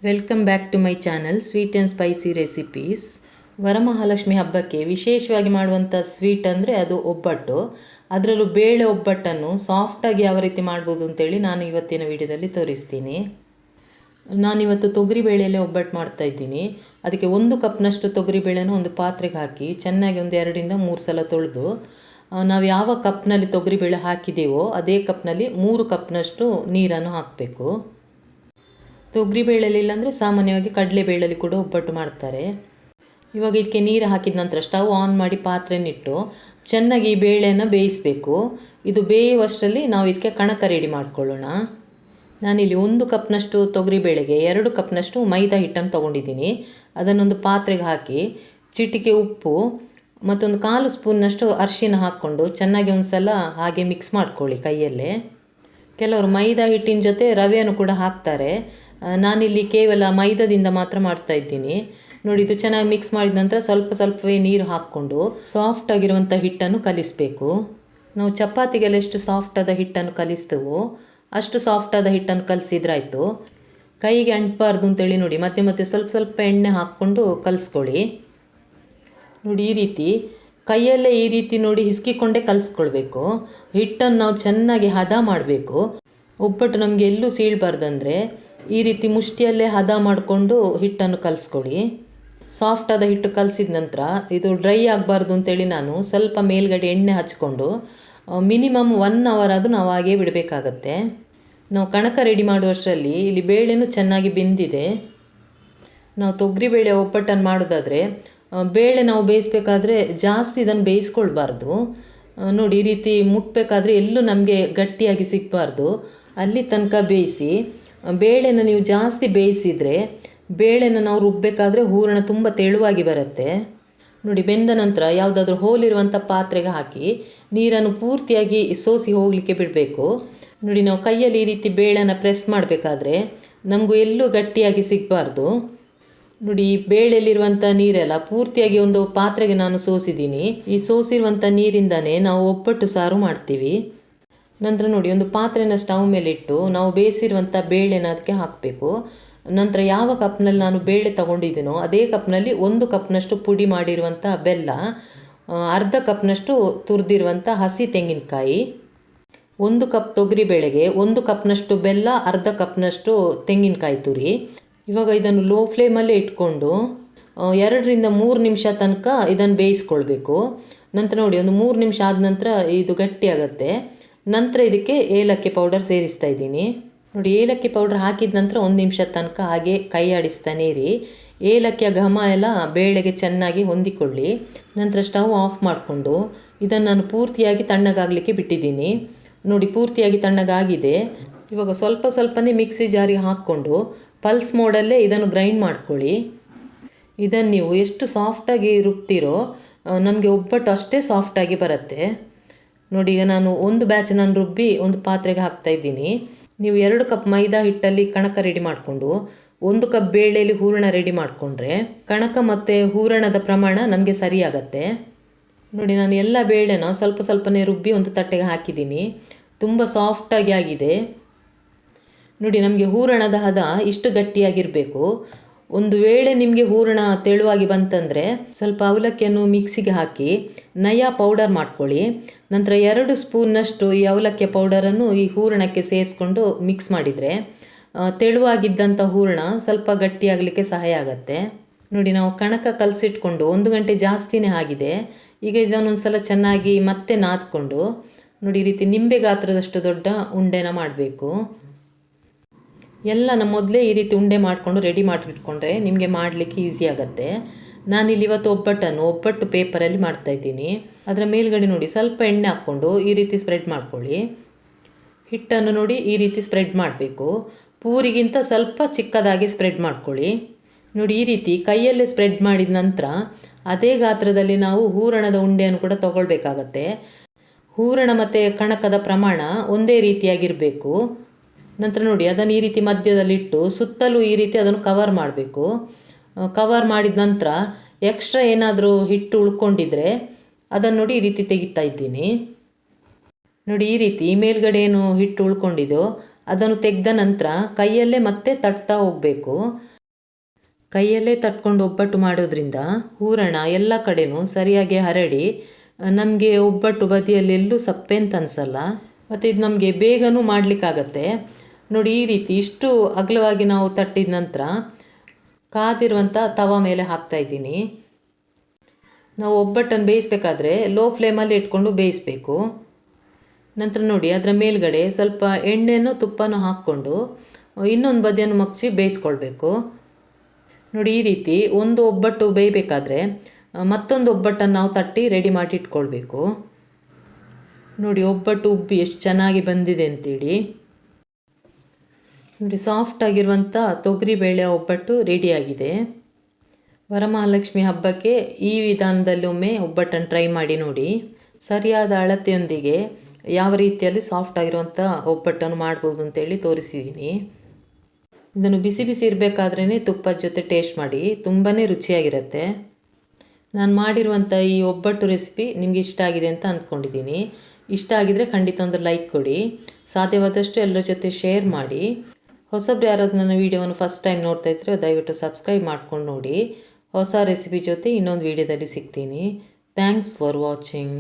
Welcome back to my channel sweet and spicy recipes. Varamahalakshmi ಹಬ್ಬಕ್ಕೆ ವಿಶೇಷವಾಗಿ ಮಾಡುವಂಥ ಸ್ವೀಟ್ ಅಂದರೆ ಅದು ಒಬ್ಬಟ್ಟು. ಅದರಲ್ಲೂ ಬೇಳೆ ಒಬ್ಬಟ್ಟನ್ನು ಸಾಫ್ಟಾಗಿ ಯಾವ ರೀತಿ ಮಾಡ್ಬೋದು ಅಂತೇಳಿ ನಾನು ಇವತ್ತಿನ ವಿಡಿಯೋದಲ್ಲಿ ತೋರಿಸ್ತೀನಿ. ನಾನಿವತ್ತು ತೊಗರಿಬೇಳೆಯಲ್ಲೇ ಒಬ್ಬಟ್ಟು ಮಾಡ್ತಾಯಿದ್ದೀನಿ. ಅದಕ್ಕೆ 1 ಕಪ್ನಷ್ಟು ತೊಗರಿಬೇಳೆನ ಒಂದು ಪಾತ್ರೆಗೆ ಹಾಕಿ ಚೆನ್ನಾಗಿ ಒಂದು 2-3 ಸಲ ತೊಳೆದು, ನಾವು ಯಾವ ಕಪ್ನಲ್ಲಿ ತೊಗರಿಬೇಳೆ ಹಾಕಿದ್ದೇವೋ ಅದೇ ಕಪ್ನಲ್ಲಿ 3 ಕಪ್ನಷ್ಟು ನೀರನ್ನು ಹಾಕಬೇಕು. ತೊಗರಿಬೇಳೆಯಲ್ಲಿ ಇಲ್ಲಾಂದರೆ ಸಾಮಾನ್ಯವಾಗಿ ಕಡಲೆಬೇಳೆಯಲ್ಲಿ ಕೂಡ ಒಬ್ಬಟ್ಟು ಮಾಡ್ತಾರೆ. ಇವಾಗ ಇದಕ್ಕೆ ನೀರು ಹಾಕಿದ ನಂತರ ಸ್ಟವ್ ಆನ್ ಮಾಡಿ ಪಾತ್ರೆನಿಟ್ಟು ಚೆನ್ನಾಗಿ ಈ ಬೇಳೆಯನ್ನು ಬೇಯಿಸಬೇಕು. ಇದು ಬೇಯುವಷ್ಟರಲ್ಲಿ ನಾವು ಇದಕ್ಕೆ ಕಣಕ ರೆಡಿ ಮಾಡ್ಕೊಳ್ಳೋಣ. ನಾನಿಲ್ಲಿ 1 ಕಪ್ನಷ್ಟು ತೊಗರಿಬೇಳೆಗೆ 2 ಕಪ್ನಷ್ಟು ಮೈದಾ ಹಿಟ್ಟನ್ನು ತೊಗೊಂಡಿದ್ದೀನಿ. ಅದನ್ನೊಂದು ಪಾತ್ರೆಗೆ ಹಾಕಿ ಚಿಟಿಕೆ ಉಪ್ಪು ಮತ್ತೊಂದು 1/4 ಸ್ಪೂನ್ನಷ್ಟು ಅರಿಶಿನ ಹಾಕ್ಕೊಂಡು ಚೆನ್ನಾಗಿ ಒಂದು ಸಲ ಹಾಗೆ ಮಿಕ್ಸ್ ಮಾಡ್ಕೊಳ್ಳಿ ಕೈಯಲ್ಲೇ. ಕೆಲವರು ಮೈದಾ ಹಿಟ್ಟಿನ ಜೊತೆ ರವೆಯನ್ನು ಕೂಡ ಹಾಕ್ತಾರೆ. ನಾನಿಲ್ಲಿ ಕೇವಲ ಮೈದಾದಿಂದ ಮಾತ್ರ ಮಾಡ್ತಾಯಿದ್ದೀನಿ. ನೋಡಿ, ಇದು ಚೆನ್ನಾಗಿ ಮಿಕ್ಸ್ ಮಾಡಿದ ನಂತರ ಸ್ವಲ್ಪವೇ ನೀರು ಹಾಕ್ಕೊಂಡು ಸಾಫ್ಟ್ ಆಗಿರುವಂಥ ಹಿಟ್ಟನ್ನು ಕಲಿಸಬೇಕು. ನಾವು ಚಪಾತಿಗೆಲ್ಲ ಎಷ್ಟು ಸಾಫ್ಟಾದ ಹಿಟ್ಟನ್ನು ಕಲಿಸ್ತೇವೋ ಅಷ್ಟು ಸಾಫ್ಟಾದ ಹಿಟ್ಟನ್ನು ಕಲಿಸಿದ್ರಾಯ್ತು. ಕೈಗೆ ಅಂಟಬಾರ್ದು ಅಂತೇಳಿ ನೋಡಿ ಮತ್ತೆ ಸ್ವಲ್ಪ ಎಣ್ಣೆ ಹಾಕ್ಕೊಂಡು ಕಲಿಸ್ಕೊಳ್ಳಿ. ನೋಡಿ, ಈ ರೀತಿ ಕೈಯಲ್ಲೇ ಈ ರೀತಿ ನೋಡಿ ಹಿಸ್ಕಿಕೊಂಡೇ ಕಲಿಸ್ಕೊಳ್ಬೇಕು. ಹಿಟ್ಟನ್ನು ನಾವು ಚೆನ್ನಾಗಿ ಹದ ಮಾಡಬೇಕು. ಒಬ್ಬಟ್ಟು ನಮಗೆ ಎಲ್ಲೂ ಸೀಳಬಾರ್ದಂದರೆ ಈ ರೀತಿ ಮುಷ್ಟಿಯಲ್ಲೇ ಹದ ಮಾಡಿಕೊಂಡು ಹಿಟ್ಟನ್ನು ಕಲಿಸ್ಕೊಳ್ಳಿ. ಸಾಫ್ಟಾದ ಹಿಟ್ಟು ಕಲಿಸಿದ ನಂತರ ಇದು ಡ್ರೈ ಆಗಬಾರ್ದು ಅಂತೇಳಿ ನಾನು ಸ್ವಲ್ಪ ಮೇಲ್ಗಡೆ ಎಣ್ಣೆ ಹಚ್ಕೊಂಡು ಮಿನಿಮಮ್ 1 ಅವರ್ ಅದು ನಾವು ಹಾಗೇ ಬಿಡಬೇಕಾಗತ್ತೆ. ನಾವು ಕಣಕ ರೆಡಿ ಮಾಡುವಷ್ಟರಲ್ಲಿ ಇಲ್ಲಿ ಬೇಳೆನೂ ಚೆನ್ನಾಗಿ ಬೆಂದಿದೆ. ನಾವು ತೊಗರಿಬೇಳೆ ಒಬ್ಬಟ್ಟನ್ನು ಮಾಡೋದಾದರೆ ಬೇಳೆ ನಾವು ಬೇಯಿಸ್ಬೇಕಾದ್ರೆ ಜಾಸ್ತಿ ಇದನ್ನು ಬೇಯಿಸ್ಕೊಳ್ಬಾರ್ದು. ನೋಡಿ, ಈ ರೀತಿ ಮುಟ್ಟಬೇಕಾದ್ರೆ ಎಲ್ಲೂ ನಮಗೆ ಗಟ್ಟಿಯಾಗಿ ಸಿಗಬಾರ್ದು. ಅಲ್ಲಿ ತನಕ ಬೇಯಿಸಿ. ಬೇಳೆನ ನೀವು ಜಾಸ್ತಿ ಬೇಯಿಸಿದರೆ ಬೇಳೆನ ನಾವು ರುಬ್ಬಬೇಕಾದ್ರೆ ಹೂರಣ ತುಂಬ ತೆಳುವಾಗಿ ಬರುತ್ತೆ. ನೋಡಿ, ಬೆಂದ ನಂತರ ಯಾವುದಾದ್ರೂ ಹೋಲಿರುವಂಥ ಪಾತ್ರೆಗೆ ಹಾಕಿ ನೀರನ್ನು ಪೂರ್ತಿಯಾಗಿ ಸೋಸಿ ಹೋಗಲಿಕ್ಕೆ ಬಿಡಬೇಕು. ನೋಡಿ, ನಾವು ಕೈಯಲ್ಲಿ ಈ ರೀತಿ ಬೇಳೆನ ಪ್ರೆಸ್ ಮಾಡಬೇಕಾದ್ರೆ ನಮಗೂ ಎಲ್ಲೂ ಗಟ್ಟಿಯಾಗಿ ಸಿಗಬಾರ್ದು. ನೋಡಿ, ಈ ಬೇಳೆಯಲ್ಲಿರುವಂಥ ನೀರೆಲ್ಲ ಪೂರ್ತಿಯಾಗಿ ಒಂದು ಪಾತ್ರೆಗೆ ನಾನು ಸೋಸಿದ್ದೀನಿ. ಈ ಸೋಸಿರುವಂಥ ನೀರಿಂದನೇ ನಾವು ಒಬ್ಬಟ್ಟು ಸಾರು ಮಾಡ್ತೀವಿ. ನಂತರ ನೋಡಿ, ಒಂದು ಪಾತ್ರೆನ ಸ್ಟವ್ ಮೇಲೆ ಇಟ್ಟು ನಾವು ಬೇಯಿಸಿರುವಂಥ ಬೇಳೆನ ಅದಕ್ಕೆ ಹಾಕಬೇಕು. ನಂತರ ಯಾವ ಕಪ್ನಲ್ಲಿ ನಾನು ಬೇಳೆ ತಗೊಂಡಿದ್ದೀನೋ ಅದೇ ಕಪ್ನಲ್ಲಿ 1 ಕಪ್ನಷ್ಟು ಪುಡಿ ಮಾಡಿರುವಂಥ ಬೆಲ್ಲ, ಅರ್ಧ ಕಪ್ನಷ್ಟು ತುರಿದಿರುವಂಥ ಹಸಿ ತೆಂಗಿನಕಾಯಿ, 1 ಕಪ್ ತೊಗರಿಬೇಳೆಗೆ 1 ಕಪ್ನಷ್ಟು ಬೆಲ್ಲ, ಅರ್ಧ ಕಪ್ನಷ್ಟು ತೆಂಗಿನಕಾಯಿ ತುರಿ. ಇವಾಗ ಇದನ್ನು ಲೋ ಫ್ಲೇಮಲ್ಲೇ ಇಟ್ಕೊಂಡು 2-3 ನಿಮಿಷ ತನಕ ಇದನ್ನು ಬೇಯಿಸ್ಕೊಳ್ಬೇಕು. ನಂತರ ನೋಡಿ, ಒಂದು 3 ನಿಮಿಷ ಆದ ನಂತರ ಇದು ಗಟ್ಟಿಯಾಗತ್ತೆ. ನಂತರ ಇದಕ್ಕೆ ಏಲಕ್ಕಿ ಪೌಡರ್ ಸೇರಿಸ್ತಾ ಇದ್ದೀನಿ. ನೋಡಿ, ಏಲಕ್ಕಿ ಪೌಡರ್ ಹಾಕಿದ ನಂತರ 1 ನಿಮಿಷ ತನಕ ಹಾಗೆ ಕೈ ಆಡಿಸ್ತಾನೆ ಇರಿ. ಏಲಕ್ಕಿಯ ಘಮ ಎಲ್ಲ ಬೇಳೆಗೆ ಚೆನ್ನಾಗಿ ಹೊಂದಿಕೊಳ್ಳಿ. ನಂತರ ಸ್ಟವ್ ಆಫ್ ಮಾಡಿಕೊಂಡು ಇದನ್ನು ನಾನು ಪೂರ್ತಿಯಾಗಿ ತಣ್ಣಗಾಗಲಿಕ್ಕೆ ಬಿಟ್ಟಿದ್ದೀನಿ. ನೋಡಿ, ಪೂರ್ತಿಯಾಗಿ ತಣ್ಣಗಾಗಿದೆ. ಇವಾಗ ಸ್ವಲ್ಪನೇ ಮಿಕ್ಸಿ ಜಾರಿಗೆ ಹಾಕ್ಕೊಂಡು ಪಲ್ಸ್ ಮೋಡಲ್ಲೇ ಇದನ್ನು ಗ್ರೈಂಡ್ ಮಾಡ್ಕೊಳ್ಳಿ. ಇದನ್ನು ನೀವು ಎಷ್ಟು ಸಾಫ್ಟಾಗಿ ರುಬ್ತೀರೋ ನಮಗೆ ಒಬ್ಬಟ್ಟು ಅಷ್ಟೇ ಸಾಫ್ಟಾಗಿ ಬರುತ್ತೆ. ನೋಡಿ, ಈಗ ನಾನು ಒಂದು ಬ್ಯಾಚ್ ನಾನು ರುಬ್ಬಿ ಒಂದು ಪಾತ್ರೆಗೆ ಹಾಕ್ತಾಯಿದ್ದೀನಿ. ನೀವು 2 ಕಪ್ ಮೈದಾ ಹಿಟ್ಟಲ್ಲಿ ಕಣಕ ರೆಡಿ ಮಾಡಿಕೊಂಡು 1 ಕಪ್ ಬೇಳೆಯಲ್ಲಿ ಹೂರಣ ರೆಡಿ ಮಾಡಿಕೊಂಡ್ರೆ ಕಣಕ ಮತ್ತು ಹೂರಣದ ಪ್ರಮಾಣ ನಮಗೆ ಸರಿಯಾಗತ್ತೆ. ನೋಡಿ, ನಾನು ಎಲ್ಲ ಬೇಳೆನ ಸ್ವಲ್ಪನೇ ರುಬ್ಬಿ ಒಂದು ತಟ್ಟೆಗೆ ಹಾಕಿದ್ದೀನಿ. ತುಂಬ ಸಾಫ್ಟಾಗಿ ಆಗಿದೆ. ನೋಡಿ, ನಮಗೆ ಹೂರಣದ ಹದ ಇಷ್ಟು ಗಟ್ಟಿಯಾಗಿರಬೇಕು. ಒಂದು ವೇಳೆ ನಿಮಗೆ ಹೂರಣ ತೆಳುವಾಗಿ ಬಂತಂದರೆ ಸ್ವಲ್ಪ ಅವಲಕ್ಕಿಯನ್ನು ಮಿಕ್ಸಿಗೆ ಹಾಕಿ ನಯ ಪೌಡರ್ ಮಾಡ್ಕೊಳ್ಳಿ. ನಂತರ 2 ಸ್ಪೂನ್ನಷ್ಟು ಈ ಅವಲಕ್ಕಿಯ ಪೌಡರನ್ನು ಈ ಹೂರಣಕ್ಕೆ ಸೇರಿಸ್ಕೊಂಡು ಮಿಕ್ಸ್ ಮಾಡಿದರೆ ತೆಳುವಾಗಿದ್ದಂಥ ಹೂರಣ ಸ್ವಲ್ಪ ಗಟ್ಟಿಯಾಗಲಿಕ್ಕೆ ಸಹಾಯ ಆಗುತ್ತೆ. ನೋಡಿ, ನಾವು ಕಣಕ ಕಲಸಿಟ್ಕೊಂಡು 1 ಗಂಟೆ ಜಾಸ್ತಿನೇ ಆಗಿದೆ. ಈಗ ಇದನ್ನೊಂದು ಸಲ ಚೆನ್ನಾಗಿ ಮತ್ತೆ ನಾದ್ಕೊಂಡು ನೋಡಿ, ಈ ರೀತಿ ನಿಂಬೆ ಗಾತ್ರದಷ್ಟು ದೊಡ್ಡ ಉಂಡೆನ ಮಾಡಬೇಕು. ಎಲ್ಲ ಮೊದಲೇ ಈ ರೀತಿ ಉಂಡೆ ಮಾಡಿಕೊಂಡು ರೆಡಿ ಮಾಡಿಟ್ಕೊಂಡ್ರೆ ನಿಮಗೆ ಮಾಡಲಿಕ್ಕೆ ಈಸಿ ಆಗುತ್ತೆ. ನಾನಿಲ್ಲಿ ಇವತ್ತು ಒಬ್ಬಟ್ಟು ಪೇಪರಲ್ಲಿ ಮಾಡ್ತಾಯಿದ್ದೀನಿ. ಅದರ ಮೇಲ್ಗಡೆ ನೋಡಿ ಸ್ವಲ್ಪ ಎಣ್ಣೆ ಹಾಕ್ಕೊಂಡು ಈ ರೀತಿ ಸ್ಪ್ರೆಡ್ ಮಾಡ್ಕೊಳ್ಳಿ. ಹಿಟ್ಟನ್ನು ನೋಡಿ ಈ ರೀತಿ ಸ್ಪ್ರೆಡ್ ಮಾಡಬೇಕು. ಪೂರಿಗಿಂತ ಸ್ವಲ್ಪ ಚಿಕ್ಕದಾಗಿ ಸ್ಪ್ರೆಡ್ ಮಾಡ್ಕೊಳ್ಳಿ. ನೋಡಿ, ಈ ರೀತಿ ಕೈಯಲ್ಲೇ ಸ್ಪ್ರೆಡ್ ಮಾಡಿದ ನಂತರ ಅದೇ ಗಾತ್ರದಲ್ಲಿ ನಾವು ಹೂರಣದ ಉಂಡೆಯನ್ನು ಕೂಡ ತಗೊಳ್ಬೇಕಾಗತ್ತೆ. ಹೂರಣ ಮತ್ತು ಕಣಕದ ಪ್ರಮಾಣ ಒಂದೇ ರೀತಿಯಾಗಿರಬೇಕು. ನಂತರ ನೋಡಿ, ಅದನ್ನು ಈ ರೀತಿ ಮಧ್ಯದಲ್ಲಿಟ್ಟು ಸುತ್ತಲೂ ಈ ರೀತಿ ಅದನ್ನು ಕವರ್ ಮಾಡಬೇಕು. ಕವರ್ ಮಾಡಿದ ನಂತರ ಎಕ್ಸ್ಟ್ರಾ ಏನಾದರೂ ಹಿಟ್ಟು ಉಳ್ಕೊಂಡಿದ್ರೆ ಅದನ್ನು ನೋಡಿ ಈ ರೀತಿ ತೆಗಿತಾ ಇದ್ದೀನಿ. ನೋಡಿ, ಈ ರೀತಿ ಮೇಲ್ಗಡೆ ಏನು ಹಿಟ್ಟು ಉಳ್ಕೊಂಡಿದೋ ಅದನ್ನು ತೆಗೆದ ನಂತರ ಕೈಯಲ್ಲೇ ಮತ್ತೆ ತಟ್ತಾ ಹೋಗಬೇಕು. ಕೈಯಲ್ಲೇ ತಟ್ಕೊಂಡು ಒಬ್ಬಟ್ಟು ಮಾಡೋದ್ರಿಂದ ಹೂರಣ ಎಲ್ಲ ಕಡೆನೂ ಸರಿಯಾಗಿ ಹರಡಿ ನಮಗೆ ಒಬ್ಬಟ್ಟು ಬದಿಯಲ್ಲೆಲ್ಲೂ ಸಪ್ಪೆ ಅಂತ ಅನಿಸಲ್ಲ, ಮತ್ತು ಇದು ನಮಗೆ ಬೇಗನೂ ಮಾಡಲಿಕ್ಕಾಗತ್ತೆ. ನೋಡಿ, ಈ ರೀತಿ ಇಷ್ಟು ಅಗಲವಾಗಿ ನಾವು ತಟ್ಟಿದ ನಂತರ ಕಾದಿರುವಂಥ ತವ ಮೇಲೆ ಹಾಕ್ತಾಯಿದ್ದೀನಿ. ನಾವು ಒಬ್ಬಟ್ಟನ್ನು ಬೇಯಿಸ್ಬೇಕಾದ್ರೆ ಲೋ ಫ್ಲೇಮಲ್ಲಿ ಇಟ್ಕೊಂಡು ಬೇಯಿಸಬೇಕು. ನಂತರ ನೋಡಿ, ಅದರ ಮೇಲ್ಗಡೆ ಸ್ವಲ್ಪ ಎಣ್ಣೆನೋ ತುಪ್ಪನೋ ಹಾಕ್ಕೊಂಡು ಇನ್ನೊಂದು ಬದಿಯನ್ನು ಮಗ್ಚಿ ಬೇಯಿಸ್ಕೊಳ್ಬೇಕು. ನೋಡಿ, ಈ ರೀತಿ ಒಂದು ಒಬ್ಬಟ್ಟು ಬೇಯಬೇಕಾದ್ರೆ ಮತ್ತೊಂದು ಒಬ್ಬಟ್ಟನ್ನು ನಾವು ತಟ್ಟಿ ರೆಡಿ ಮಾಡಿ ಇಟ್ಕೊಳ್ಬೇಕು. ನೋಡಿ, ಒಬ್ಬಟ್ಟು ಉಬ್ಬಿ ಎಷ್ಟು ಚೆನ್ನಾಗಿ ಬಂದಿದೆ ಅಂತೇಳಿ. ನೋಡಿ, ಸಾಫ್ಟಾಗಿರುವಂಥ ತೊಗರಿಬೇಳೆ ಒಬ್ಬಟ್ಟು ರೆಡಿಯಾಗಿದೆ. ವರಮಹಾಲಕ್ಷ್ಮಿ ಹಬ್ಬಕ್ಕೆ ಈ ವಿಧಾನದಲ್ಲಿ ಒಮ್ಮೆ ಒಬ್ಬಟ್ಟನ್ನು ಟ್ರೈ ಮಾಡಿ ನೋಡಿ. ಸರಿಯಾದ ಅಳತೆಯೊಂದಿಗೆ ಯಾವ ರೀತಿಯಲ್ಲಿ ಸಾಫ್ಟಾಗಿರುವಂಥ ಒಬ್ಬಟ್ಟನ್ನು ಮಾಡ್ಬೋದು ಅಂತೇಳಿ ತೋರಿಸಿದ್ದೀನಿ. ಇದನ್ನು ಬಿಸಿ ಬಿಸಿ ಇರಬೇಕಾದ್ರೇ ತುಪ್ಪದ ಜೊತೆ ಟೇಸ್ಟ್ ಮಾಡಿ, ತುಂಬಾ ರುಚಿಯಾಗಿರುತ್ತೆ. ನಾನು ಮಾಡಿರುವಂಥ ಈ ಒಬ್ಬಟ್ಟು ರೆಸಿಪಿ ನಿಮಗೆ ಇಷ್ಟ ಆಗಿದೆ ಅಂತ ಅಂದ್ಕೊಂಡಿದ್ದೀನಿ. ಇಷ್ಟ ಆಗಿದರೆ ಖಂಡಿತ ಒಂದು ಲೈಕ್ ಕೊಡಿ. ಸಾಧ್ಯವಾದಷ್ಟು ಎಲ್ಲರ ಜೊತೆ ಶೇರ್ ಮಾಡಿ. ಹೊಸಬ್ರು ಯಾರಾದರೂ ನನ್ನ ವೀಡಿಯೋವನ್ನು ಫಸ್ಟ್ ಟೈಮ್ ನೋಡ್ತಾ ಇದ್ದರೆ ದಯವಿಟ್ಟು ಸಬ್ಸ್ಕ್ರೈಬ್ ಮಾಡ್ಕೊಂಡು ನೋಡಿ. ಹೊಸ ರೆಸಿಪಿ ಜೊತೆ ಇನ್ನೊಂದು ವೀಡಿಯೋದಲ್ಲಿ ಸಿಗ್ತೀನಿ. Thanks for watching.